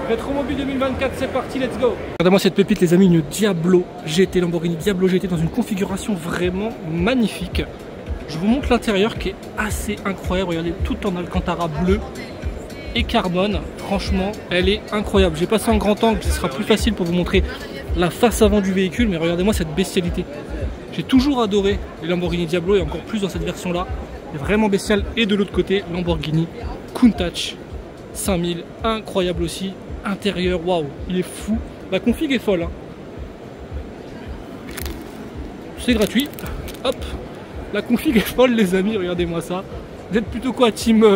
Rétromobile 2024, c'est parti, let's go. Regardez-moi cette pépite les amis, une Diablo GT, Lamborghini Diablo GT dans une configuration vraiment magnifique. Je vous montre l'intérieur qui est assez incroyable, regardez, tout en alcantara bleu et carbone. Franchement, elle est incroyable. J'ai passé en grand angle, ce sera plus facile pour vous montrer la face avant du véhicule, mais regardez-moi cette bestialité. J'ai toujours adoré les Lamborghini Diablo et encore plus dans cette version-là. C'est vraiment bestial. Et de l'autre côté, Lamborghini Countach 5000, incroyable aussi. Intérieur, waouh, il est fou. La config est folle. Hein. C'est gratuit. Hop, la config est folle les amis, regardez-moi ça. Vous êtes plutôt quoi, team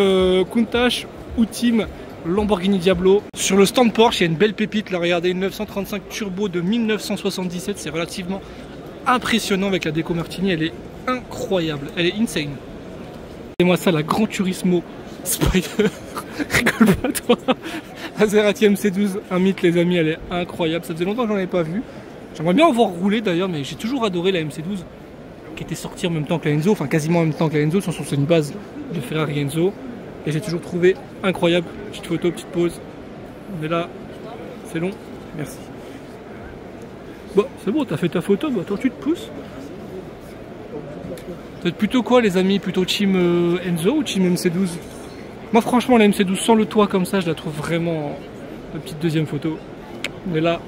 Countach ou team Lamborghini Diablo? Sur le stand Porsche, il y a une belle pépite là, regardez, une 935 Turbo de 1977, c'est relativement impressionnant avec la déco Martini, elle est incroyable, elle est insane. Regardez-moi ça, la Gran Turismo Spider, rigole pas toi. Maserati MC12, un mythe les amis, elle est incroyable, ça faisait longtemps que j'en avais pas vu. J'aimerais bien en voir rouler d'ailleurs, mais j'ai toujours adoré la MC12 qui était sortie en même temps que la Enzo, enfin quasiment en même temps que la Enzo, c'est une base de Ferrari Enzo. Et j'ai toujours trouvé incroyable. Petite photo, petite pause. Mais là, c'est long. Merci. Bon, c'est bon, t'as fait ta photo, bah, toi tu te pousses. Vous êtes plutôt quoi les amis? Plutôt team Enzo ou team MC12? Moi franchement la MC12 sans le toit comme ça, je la trouve vraiment... La petite deuxième photo. Mais là,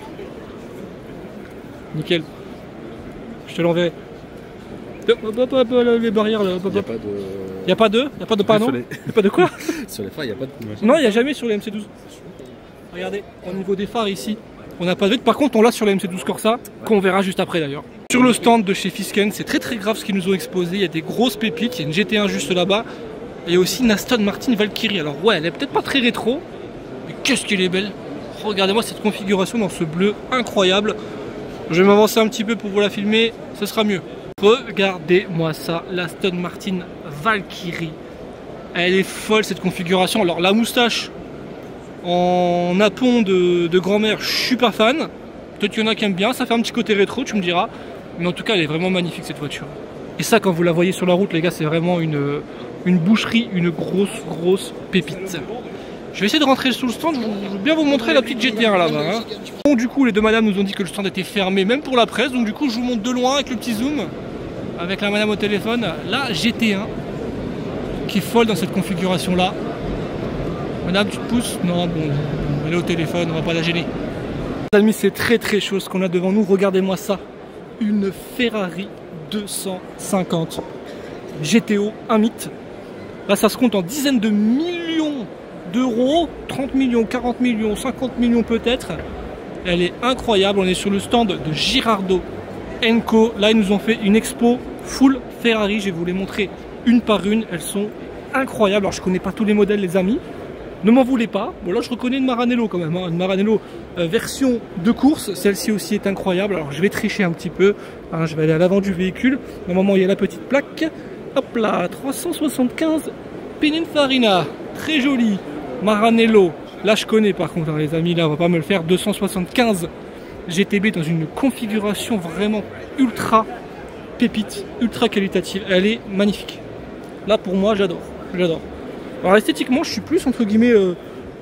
nickel. Je te l'enverrai. Les barrières là. Il n'y a pas de... Il n'y a pas de pardon? Il n'y a pas de quoi? Sur les phares, il n'y a pas de... Non, il n'y a jamais sur les MC12. Regardez, au niveau des phares ici, on n'a pas de vide. Par contre, on l'a sur la MC12 Corsa, qu'on verra juste après d'ailleurs. Sur le stand de chez Fisken, c'est très grave ce qu'ils nous ont exposé. Il y a des grosses pépites, il y a une GT1 juste là-bas. Et aussi une Aston Martin Valkyrie. Alors ouais, elle est peut-être pas très rétro, mais qu'est-ce qu'elle est belle. Regardez-moi cette configuration dans ce bleu incroyable. Je vais m'avancer un petit peu pour vous la filmer, ce sera mieux. Regardez-moi ça, l'Aston Martin Valkyrie. Elle est folle cette configuration. Alors la moustache en napon de grand-mère, je suis pas fan. Peut-être qu'il y en a qui aiment bien, ça fait un petit côté rétro, tu me diras. Mais en tout cas, elle est vraiment magnifique cette voiture. Et ça, quand vous la voyez sur la route, les gars, c'est vraiment une boucherie, une grosse pépite. Je vais essayer de rentrer sous le stand, je vais bien vous montrer la petite GT1 là-bas. Hein. Bon, du coup, les deux madames nous ont dit que le stand était fermé, même pour la presse. Donc du coup, je vous montre de loin avec le petit zoom, avec la madame au téléphone, la GT1, qui est folle dans cette configuration-là. Madame, tu te pousses? Non, bon, elle est au téléphone, on va pas la gêner. Les amis, c'est très chaud ce qu'on a devant nous. Regardez-moi ça, une Ferrari 250 GTO, un mythe. Là, ça se compte en dizaines de millions d'euros, 30 millions, 40 millions, 50 millions peut-être. Elle est incroyable. On est sur le stand de Girardeau & Co. Là, ils nous ont fait une expo full Ferrari. Je vais vous les montrer une par une. Elles sont incroyables. Alors, je connais pas tous les modèles, les amis. Ne m'en voulez pas. Bon, là, je reconnais une Maranello quand même. Hein. Une Maranello version de course. Celle-ci aussi est incroyable. Alors, je vais tricher un petit peu. Hein, je vais aller à l'avant du véhicule. Normalement, il y a la petite plaque. Hop là, 375 Pininfarina. Très joli. Maranello. Là, je connais par contre, hein, les amis. Là, on va pas me le faire. 275 GTB dans une configuration vraiment ultra pépite, ultra qualitative. Elle est magnifique. Là, pour moi, j'adore. J'adore. Alors, esthétiquement, je suis plus entre guillemets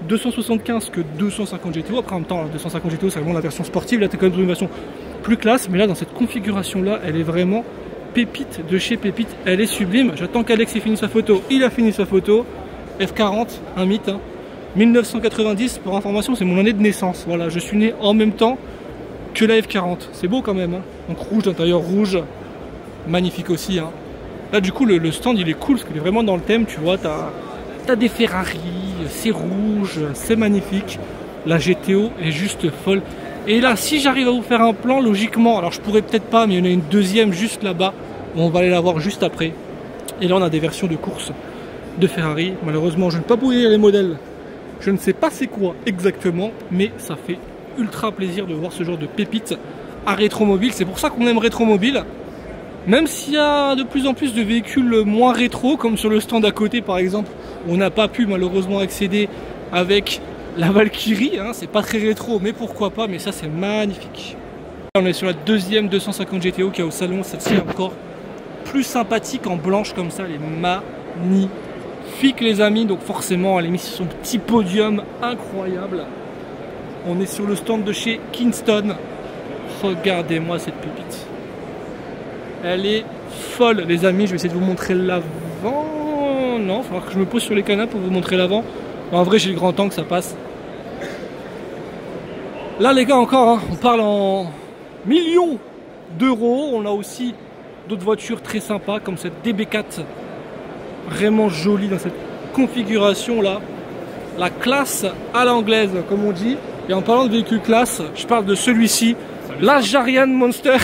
275 que 250 GTO. Après, en même temps, 250 GTO, c'est vraiment la version sportive. Là, tu es quand même dans une version plus classe. Mais là, dans cette configuration-là, elle est vraiment pépite de chez pépite. Elle est sublime. J'attends qu'Alex ait fini sa photo. Il a fini sa photo. F40, un mythe. Hein. 1990, pour information, c'est mon année de naissance. Voilà, je suis né en même temps que la F40. C'est beau quand même. Hein. Donc rouge, d'intérieur rouge. Magnifique aussi. Hein. Là, du coup, le stand, il est cool parce qu'il est vraiment dans le thème. Tu vois, t'as des Ferrari, c'est rouge, c'est magnifique. La GTO est juste folle. Et là, si j'arrive à vous faire un plan, logiquement, alors je pourrais peut-être pas, mais il y en a une deuxième juste là-bas. On va aller la voir juste après. Et là, on a des versions de course de Ferrari. Malheureusement, je ne peux pas vous dire les modèles. Je ne sais pas c'est quoi exactement, mais ça fait ultra plaisir de voir ce genre de pépites à rétromobile. C'est pour ça qu'on aime rétromobile. Même s'il y a de plus en plus de véhicules moins rétro, comme sur le stand à côté par exemple, où on n'a pas pu malheureusement accéder avec la Valkyrie. Hein, c'est pas très rétro, mais pourquoi pas, mais ça c'est magnifique. On est sur la deuxième 250 GTO qui est au salon, celle-ci est encore plus sympathique en blanche comme ça, elle est magnifique les amis, donc forcément elle est mise sur son petit podium incroyable. On est sur le stand de chez Kingston. Regardez-moi cette pépite. Elle est folle, les amis. Je vais essayer de vous montrer l'avant. Non, il va falloir que je me pose sur les canapes pour vous montrer l'avant. En vrai, j'ai le grand angle, ça passe. Là, les gars, encore, hein, on parle en millions d'euros. On a aussi d'autres voitures très sympas, comme cette DB4. Vraiment jolie dans cette configuration là. La classe à l'anglaise, comme on dit. Et en parlant de véhicule classe, je parle de celui-ci, la Jarian Monster.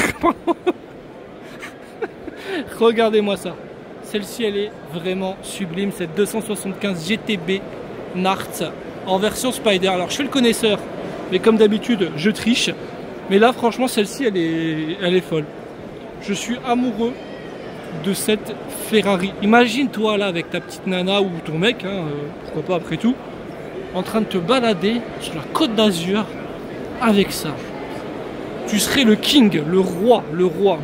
Regardez-moi ça. Celle-ci, elle est vraiment sublime. Cette 275 GTB Nart en version Spider. Alors, je fais le connaisseur, mais comme d'habitude, je triche. Mais là, franchement, celle-ci, elle est folle. Je suis amoureux de cette Ferrari. Imagine-toi là avec ta petite nana ou ton mec, hein, pourquoi pas après tout, en train de te balader sur la Côte d'Azur avec ça. Tu serais le king, le roi.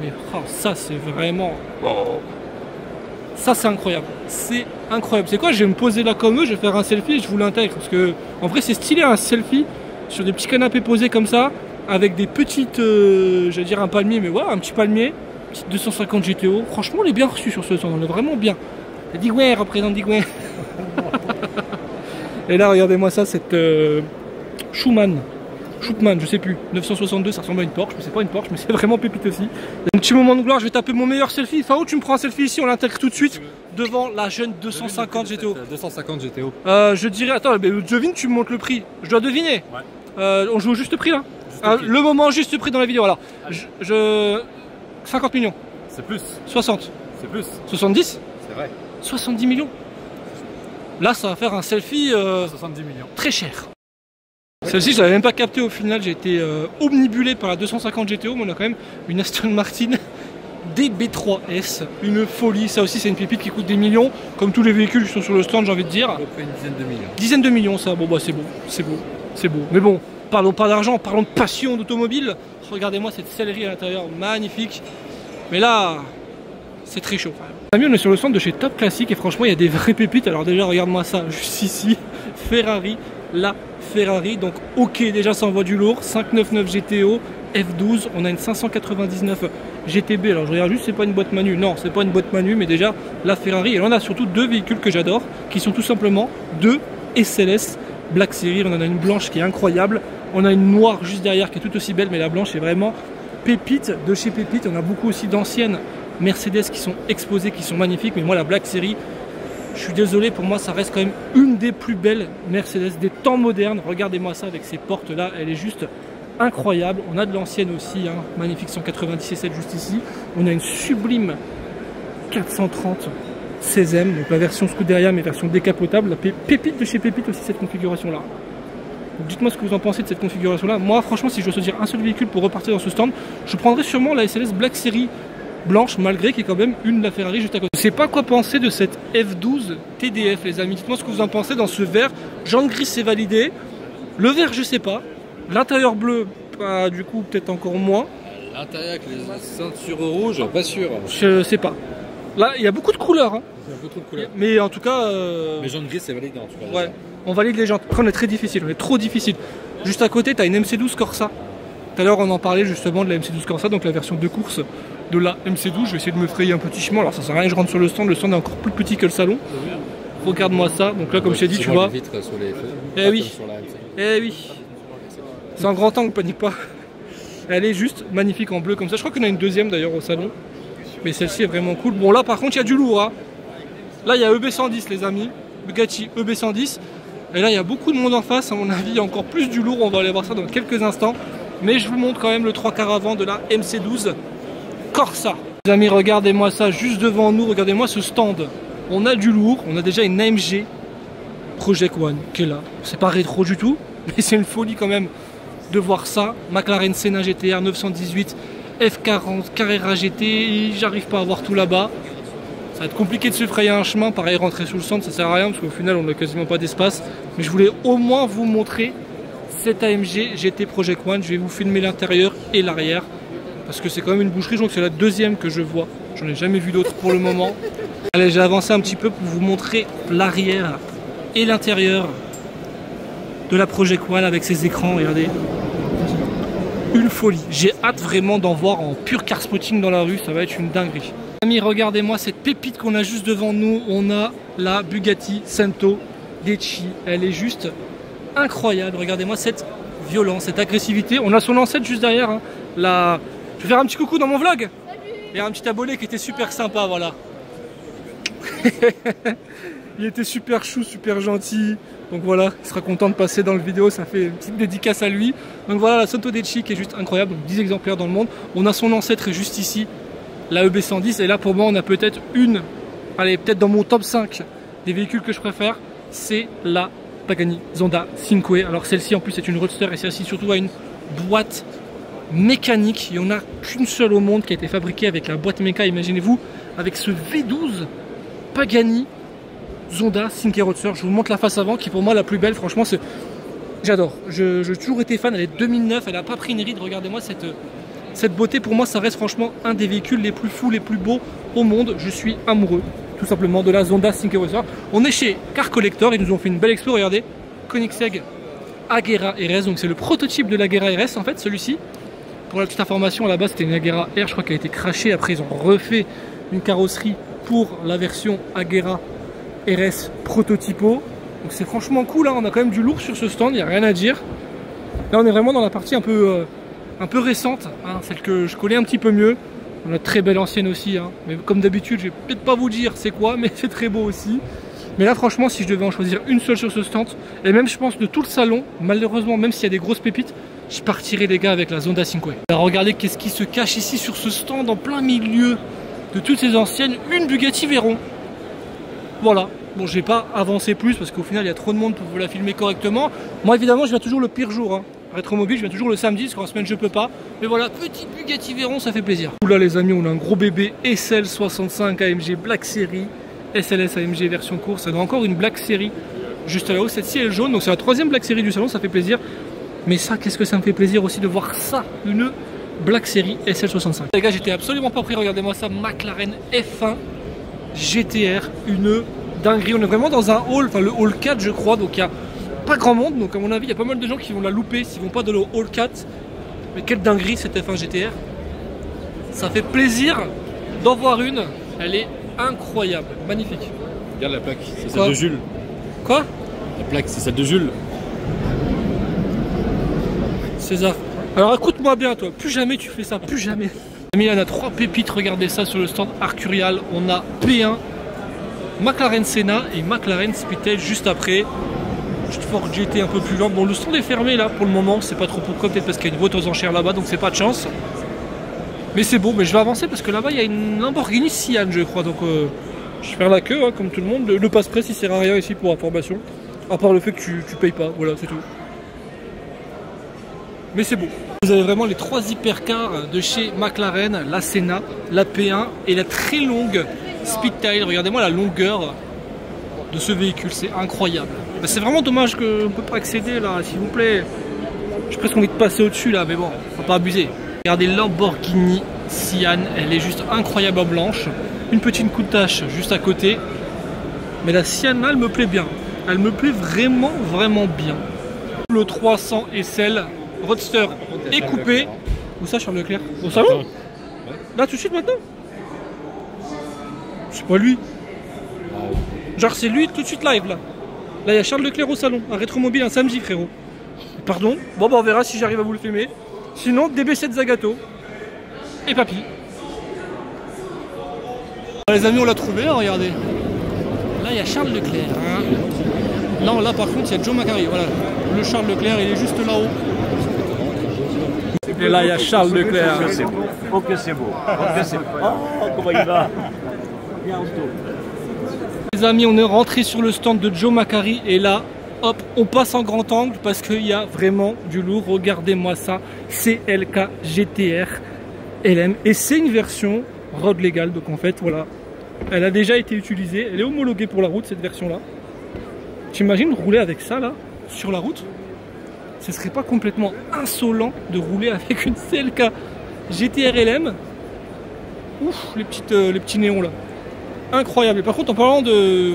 Mais oh, ça c'est vraiment... Oh. Ça c'est incroyable. C'est incroyable. C'est quoi? Je vais me poser là comme eux, je vais faire un selfie et je vous l'intègre. Parce que en vrai c'est stylé un selfie sur des petits canapés posés comme ça, avec des petites... j'allais dire un palmier, mais ouais, un petit palmier. Petite 250 GTO. Franchement on est bien reçu sur ce stand, on est vraiment bien. Digway représente Digway. Et là regardez-moi ça, cette Schumann, je sais plus, 962, ça ressemble à une Porsche, mais c'est pas une Porsche, mais c'est vraiment pépite aussi. Un petit moment de gloire, je vais taper mon meilleur selfie. Fao, tu me prends un selfie ici, on l'intègre tout de suite devant la jeune 250 GTO. 250 GTO. Je dirais, attends, mais devine, tu me montres le prix. Je dois deviner. Ouais. On joue au juste prix là. Prix. Le moment juste prix dans la vidéo. Alors, 50 millions. C'est plus. 60. C'est plus. 70. C'est vrai. 70 millions. Là, ça va faire un selfie 70 millions. Très cher. Celle-ci, je l'avais même pas capté au final. J'ai été omnibulé par la 250 GTO, mais on a quand même une Aston Martin DB3S, une folie. Ça aussi, c'est une pépite qui coûte des millions, comme tous les véhicules qui sont sur le stand, j'ai envie de dire. À peu près une dizaine de millions. Dizaine de millions, ça. Bon, bah, c'est beau, c'est beau, c'est beau. Mais bon, parlons pas d'argent, parlons de passion d'automobile. Regardez-moi cette sellerie à l'intérieur, magnifique. Mais là, c'est très chaud. Amis, on est sur le stand de chez Top Classic et franchement, il y a des vraies pépites. Alors déjà, regarde-moi ça, juste ici, Ferrari, la Ferrari. Donc, ok, déjà, ça envoie du lourd. 599 GTO, F12. On a une 599 GTB. Alors, je regarde juste, c'est pas une boîte manu. Non, c'est pas une boîte manu, mais déjà, la Ferrari. Et là, on a surtout deux véhicules que j'adore, qui sont tout simplement deux SLS Black Series. On en a une blanche qui est incroyable. On a une noire juste derrière qui est tout aussi belle, mais la blanche est vraiment pépite de chez pépite. On a beaucoup aussi d'anciennes Mercedes qui sont exposées, qui sont magnifiques. Mais moi, la Black Series, je suis désolé, pour moi, ça reste quand même une des plus belles Mercedes des temps modernes. Regardez-moi ça avec ces portes-là, elle est juste incroyable. On a de l'ancienne aussi, hein, magnifique 197 juste ici. On a une sublime 430 16e, donc la version Scuderia mais version décapotable. La pépite de chez Pépite aussi, cette configuration-là. Dites-moi ce que vous en pensez de cette configuration-là. Moi, franchement, si je dois choisir un seul véhicule pour repartir dans ce stand, je prendrais sûrement la SLS Black Series blanche, malgré qu'il y ait quand même une de la Ferrari juste à côté. Je ne sais pas quoi penser de cette F12 TDF, les amis. Dites-moi ce que vous en pensez dans ce vert. Jaune gris, c'est validé. Le vert, je sais pas. L'intérieur bleu, bah, du coup, peut-être encore moins. L'intérieur avec les ceintures rouges, pas sûr. Je sais pas. Là, il y a beaucoup de couleurs. Hein. Il y a un peu trop de couleurs. Mais en tout cas... Mais jaune gris, c'est validé en tout cas. Ouais. On valide les jantes. Après, on est très difficile, on est trop difficile. Juste à côté, tu as une MC12 Corsa. Tout à l'heure, on en parlait justement de la MC12 Corsa, donc la version de course de la MC12. Je vais essayer de me frayer un petit chemin. Alors, ça sert à rien, je rentre sur le stand est encore plus petit que le salon. Regarde-moi ça. Donc là, comme je t'ai dit, tu vois. Eh oui. Eh oui. C'est en grand angle, panique pas. Elle est juste magnifique en bleu comme ça. Je crois qu'on a une deuxième d'ailleurs au salon. Mais celle-ci est vraiment cool. Bon, là, par contre, il y a du lourd. Hein. Là, il y a EB110, les amis. Bugatti EB110. Et là, il y a beaucoup de monde en face. À mon avis, il y a encore plus du lourd. On va aller voir ça dans quelques instants. Mais je vous montre quand même le 3 quarts avant de la MC12 Corsa. Les amis, regardez-moi ça juste devant nous. Regardez-moi ce stand. On a du lourd. On a déjà une AMG Project One qui est là. C'est pas rétro du tout. Mais c'est une folie quand même de voir ça. McLaren Senna GTR 918 F40 Carrera GT. J'arrive pas à voir tout là-bas. Ça va être compliqué de se frayer un chemin, pareil rentrer sous le centre ça sert à rien parce qu'au final on n'a quasiment pas d'espace. Mais je voulais au moins vous montrer cette AMG GT Project One. Je vais vous filmer l'intérieur et l'arrière parce que c'est quand même une boucherie, je crois que c'est la deuxième que je vois. J'en ai jamais vu d'autres pour le moment. Allez, j'ai avancé un petit peu pour vous montrer l'arrière et l'intérieur de la Project One avec ses écrans, regardez. Une folie. J'ai hâte vraiment d'en voir en pur car spotting dans la rue, ça va être une dinguerie. Amis, regardez-moi cette pépite qu'on a juste devant nous. On a la Bugatti Sento Decci. Elle est juste incroyable. Regardez-moi cette violence, cette agressivité. On a son ancêtre juste derrière. Hein. Je vais faire un petit coucou dans mon vlog. Il y a un petit abonné qui était super sympa, voilà. Il était super chou, super gentil. Donc voilà, il sera content de passer dans le vidéo, ça fait une petite dédicace à lui. Donc voilà, la Sento Decci qui est juste incroyable, donc 10 exemplaires dans le monde. On a son ancêtre juste ici, la EB110. Et là pour moi, on a peut-être peut-être dans mon top 5 des véhicules que je préfère, c'est la Pagani Zonda Cinque. Alors celle-ci en plus c'est une roadster et celle-ci surtout a une boîte mécanique. Il n'y en a qu'une seule au monde qui a été fabriquée avec la boîte méca, imaginez-vous, avec ce V12 Pagani Zonda Cinque Roadster. Je vous montre la face avant qui est pour moi la plus belle, franchement j'adore. J'ai toujours été fan, elle est 2009, elle n'a pas pris une ride, regardez-moi cette beauté. Pour moi ça reste franchement un des véhicules les plus fous, les plus beaux au monde. Je suis amoureux tout simplement de la Zonda Cinque Roadster. On est chez Car Collector, ils nous ont fait une belle expo, regardez, Koenigsegg Agera RS, donc c'est le prototype de l'Agera RS en fait, celui-ci. Pour la petite information, à la base c'était une Agera R, je crois qu'elle a été crachée, après ils ont refait une carrosserie pour la version Agera RS Prototypo. Donc c'est franchement cool, hein. On a quand même du lourd sur ce stand, il n'y a rien à dire. Là on est vraiment dans la partie un peu récente, hein, celle que je connais un petit peu mieux. On a une très belle ancienne aussi, hein. Mais comme d'habitude je vais peut-être pas vous dire c'est quoi, mais c'est très beau aussi. Mais là franchement si je devais en choisir une seule sur ce stand, et même je pense de tout le salon, malheureusement même s'il y a des grosses pépites, je partirai les gars avec la Zonda Cinque. Alors regardez qu'est-ce qui se cache ici sur ce stand en plein milieu de toutes ces anciennes, une Bugatti Veyron. Voilà, bon je vais pas avancer plus parce qu'au final il y a trop de monde pour vous la filmer correctement. Moi évidemment je viens toujours le pire jour, hein. Rétromobile, je viens toujours le samedi parce qu'en semaine je peux pas. Mais voilà, petite Bugatti Veyron, ça fait plaisir. Là les amis, on a un gros bébé SL65 AMG Black Series, SLS AMG version course. On a encore une Black Series juste là-haut, cette-ci elle est jaune, donc c'est la troisième Black Series du salon, ça fait plaisir. Mais ça, qu'est-ce que ça me fait plaisir aussi de voir ça, une Black Series SL65. Les gars, j'étais absolument pas pris, regardez-moi ça, McLaren F1 GTR, une dinguerie. On est vraiment dans un hall, enfin le hall 4 je crois, donc il y a pas grand monde, donc à mon avis il y a pas mal de gens qui vont la louper s'ils vont pas dans le hall 4. Mais quelle dinguerie cette F1 GTR. Ça fait plaisir d'en voir une, elle est incroyable, magnifique. Regarde la plaque, c'est celle de Jules. Quoi? La plaque, c'est celle de Jules. César. Alors écoute-moi bien toi, plus jamais tu fais ça, plus jamais. Il y en a 3 pépites, regardez ça sur le stand Arcurial. On a P1, McLaren Senna et McLaren Speedtail juste après. Ford GT un peu plus lent. Bon, le stand est fermé là pour le moment, c'est pas trop pourquoi, peut-être parce qu'il y a une vente aux enchères là-bas, donc c'est pas de chance. Mais c'est bon, mais je vais avancer parce que là-bas il y a une Lamborghini Sian je crois, donc je vais faire la queue hein, comme tout le monde. Le passe-presse il sert à rien ici pour information, à part le fait que tu payes pas, voilà c'est tout. Mais c'est beau. Vous avez vraiment les 3 hypercars de chez McLaren, la Senna, la P1 et la très longue Speedtail. Regardez-moi la longueur de ce véhicule, c'est incroyable. Ben, c'est vraiment dommage qu'on ne peut pas accéder là, s'il vous plaît. J'ai presque envie de passer au-dessus là, mais bon, faut pas abuser. Regardez Lamborghini Sian, elle est juste incroyable en blanche. Une petite coup de tache juste à côté. Mais la Sian là, elle me plaît bien. Elle me plaît vraiment, vraiment bien. Le 300 SL Roadster est coupé. Où ça, Charles Leclerc? Au salon? Là, tout de suite maintenant? C'est pas lui. Genre, c'est lui tout de suite live là. Là, il y a Charles Leclerc au salon. Un rétromobile un samedi, frérot. Pardon? Bon, bah, on verra si j'arrive à vous le filmer. Sinon, DB7 Zagato. Et papy. Les amis, on l'a trouvé là, regardez. Là, il y a Charles Leclerc. Hein. Non, là, par contre, il y a Joe Macari. Voilà. Le Charles Leclerc, il est juste là-haut. Et là, il y a Charles Leclerc. Oh que c'est beau. Oh que c'est beau. Oh que c'est beau. Oh, comment il va. Les amis, on est rentré sur le stand de Joe Macari et là, hop, on passe en grand angle parce qu'il y a vraiment du lourd. Regardez-moi ça, CLK GTR LM et c'est une version road légale. Donc en fait, voilà, elle a déjà été utilisée, elle est homologuée pour la route cette version-là. T'imagines rouler avec ça là sur la route? Ce serait pas complètement insolent de rouler avec une CLK GTR LM? Ouf, les petits néons là. Incroyable. Et par contre, en parlant de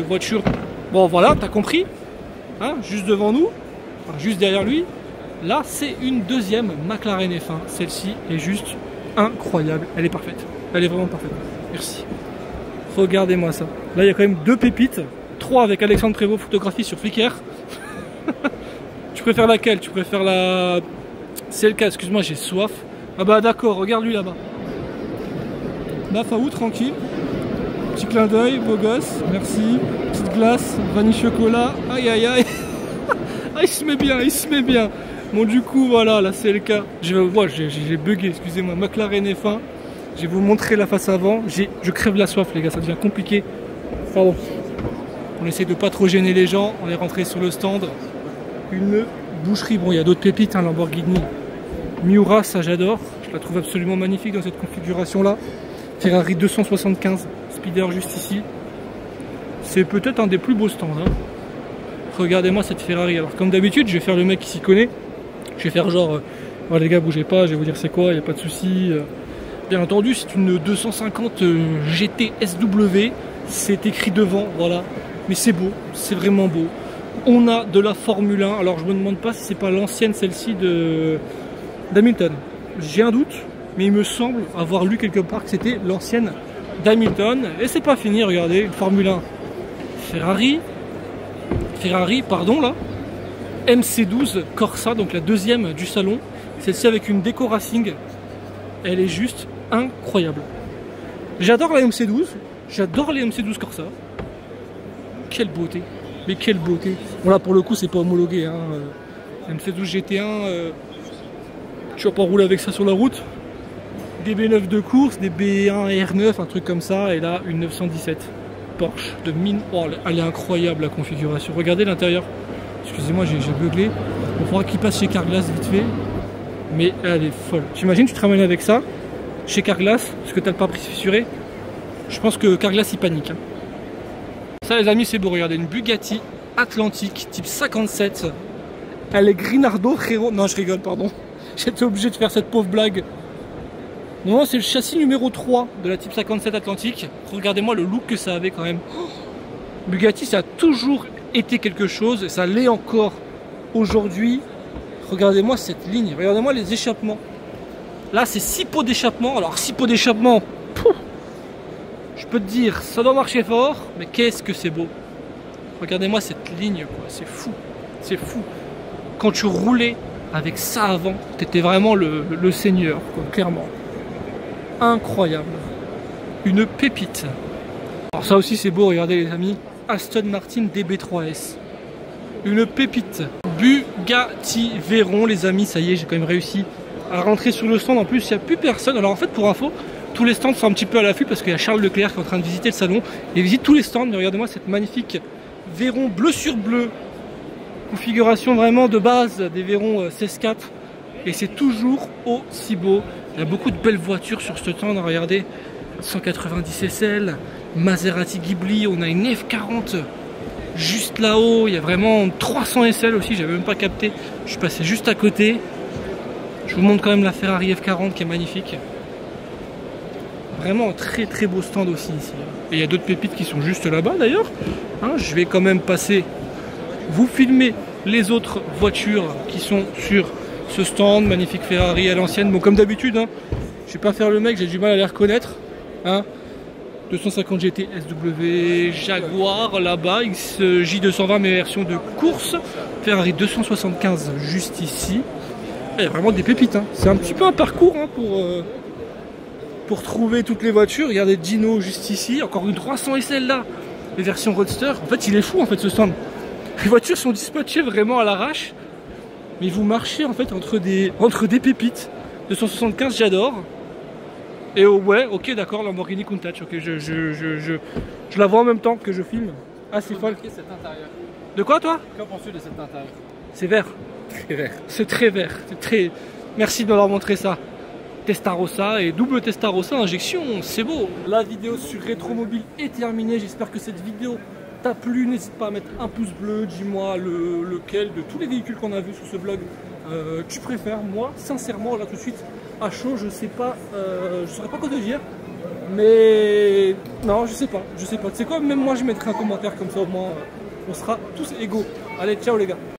voiture, bon voilà, t'as compris, hein, juste devant nous, enfin, juste derrière lui, là c'est une deuxième McLaren F1. Celle-ci est juste incroyable, elle est parfaite, elle est vraiment parfaite. Merci. Regardez-moi ça. Là il y a quand même 2 pépites, 3 avec Alexandre Prévost photographie sur Flickr. Tu préfères laquelle? Tu préfères la... C'est le cas, excuse-moi, j'ai soif. Ah bah d'accord, regarde lui là-bas. Là, Faou, tranquille. Petit clin d'œil, beau gosse, merci. Petite glace, vanille chocolat. Aïe aïe aïe. Ah, il se met bien, il se met bien. Bon, du coup, voilà, là c'est le cas. J'ai bugué, excusez-moi. McLaren F1. Je vais vous montrer la face avant. Je crève la soif, les gars, ça devient compliqué. Pardon. On essaie de pas trop gêner les gens. On est rentré sur le stand. Une boucherie. Bon, il y a d'autres pépites, hein, Lamborghini Miura, ça j'adore. Je la trouve absolument magnifique dans cette configuration-là. Ferrari 275, speeder juste ici. C'est peut-être un des plus beaux stands. Hein. Regardez-moi cette Ferrari. Alors comme d'habitude, je vais faire le mec qui s'y connaît. Je vais faire genre, oh, les gars, bougez pas, je vais vous dire c'est quoi, il n'y a pas de souci. Bien entendu, c'est une 250 GT SW. C'est écrit devant, voilà. Mais c'est beau, c'est vraiment beau. On a de la Formule 1. Alors je me demande pas si c'est pas l'ancienne, celle-ci d'Hamilton. J'ai un doute, mais il me semble avoir lu quelque part que c'était l'ancienne d'Hamilton. Et c'est pas fini, regardez, une Formule 1 Ferrari, pardon, là. MC12 Corsa, donc la deuxième du salon. Celle-ci avec une déco racing. Elle est juste incroyable. J'adore la MC12. J'adore les MC12 Corsa. Quelle beauté. Mais quelle beauté. Bon là pour le coup c'est pas homologué. Hein. MC12 GT1. Tu vas pas rouler avec ça sur la route. Des B9 de course, des B1 R9, un truc comme ça. Et là une 917 Porsche de mine. Oh, elle est incroyable la configuration. Regardez l'intérieur. Excusez-moi j'ai bugué. On faudra qu'il passe chez Carglass vite fait. Mais elle est folle. T'imagines tu te ramènes avec ça chez Carglass parce que t'as le pare-brise fissuré. Je pense que Carglass il panique. Hein. Ça les amis c'est beau, regardez, une Bugatti Atlantique type 57. Elle est Grinardo Hero. Non je rigole, pardon. J'étais obligé de faire cette pauvre blague. Non c'est le châssis numéro 3 de la type 57 Atlantique. Regardez-moi le look que ça avait quand même. Bugatti ça a toujours été quelque chose et ça l'est encore aujourd'hui. Regardez-moi cette ligne, regardez-moi les échappements. Là c'est 6 pots d'échappement. Alors 6 pots d'échappement, je peux te dire, ça doit marcher fort, mais qu'est-ce que c'est beau. Regardez-moi cette ligne, quoi, c'est fou, c'est fou. Quand tu roulais avec ça avant, t'étais vraiment le seigneur, quoi, clairement. Incroyable. Une pépite. Alors ça aussi c'est beau, regardez les amis. Aston Martin DB3S. Une pépite. Bugatti Veyron, les amis, ça y est, j'ai quand même réussi à rentrer sur le stand. En plus, il n'y a plus personne. Alors en fait, pour info, tous les stands sont un petit peu à l'affût parce qu'il y a Charles Leclerc qui est en train de visiter le salon. Il visite tous les stands. Mais regardez-moi cette magnifique Veyron bleu sur bleu. Configuration vraiment de base des Veyron 16.4. Et c'est toujours aussi beau. Il y a beaucoup de belles voitures sur ce stand. Regardez, 190 SL, Maserati Ghibli. On a une F40 juste là-haut. Il y a vraiment 300 SL aussi. J'avais même pas capté. Je suis passé juste à côté. Je vous montre quand même la Ferrari F40 qui est magnifique. Vraiment un très très beau stand aussi ici. Et il y a d'autres pépites qui sont juste là-bas d'ailleurs. Hein, je vais quand même passer, vous filmer les autres voitures qui sont sur ce stand. Magnifique Ferrari à l'ancienne. Bon comme d'habitude, hein, je vais pas faire le mec, j'ai du mal à les reconnaître. Hein. 250 GT SW, Jaguar là-bas, XJ220 mais version de course. Ferrari 275 juste ici. Il y a vraiment des pépites. Hein. C'est un petit peu un parcours hein, pour trouver toutes les voitures. Regardez Dino juste ici. Encore une 300 SL là. Les versions Roadster. En fait, il est fou en fait ce stand. Les voitures sont dispatchées vraiment à l'arrache. Mais vous marchez en fait entre des pépites. 275, j'adore. Et oh, ouais, ok, d'accord, Lamborghini Countach. Ok, je la vois en même temps que je filme. Ah, c'est folle. De quoi toi? Qu'en penses-tu de cet intérieur? C'est vert. Très vert. C'est très vert. C'est très. Merci de leur montrer ça. Testarossa et double Testarossa injection, c'est beau. La vidéo sur Rétromobile est terminée. J'espère que cette vidéo t'a plu. N'hésite pas à mettre un pouce bleu. Dis-moi lequel de tous les véhicules qu'on a vus sur ce vlog tu préfères. Moi, sincèrement, là tout de suite, à chaud, je sais pas, je saurais pas quoi te dire. Mais non, je sais pas. Tu sais quoi, même moi je mettrai un commentaire comme ça au moins. On sera tous égaux. Allez, ciao les gars.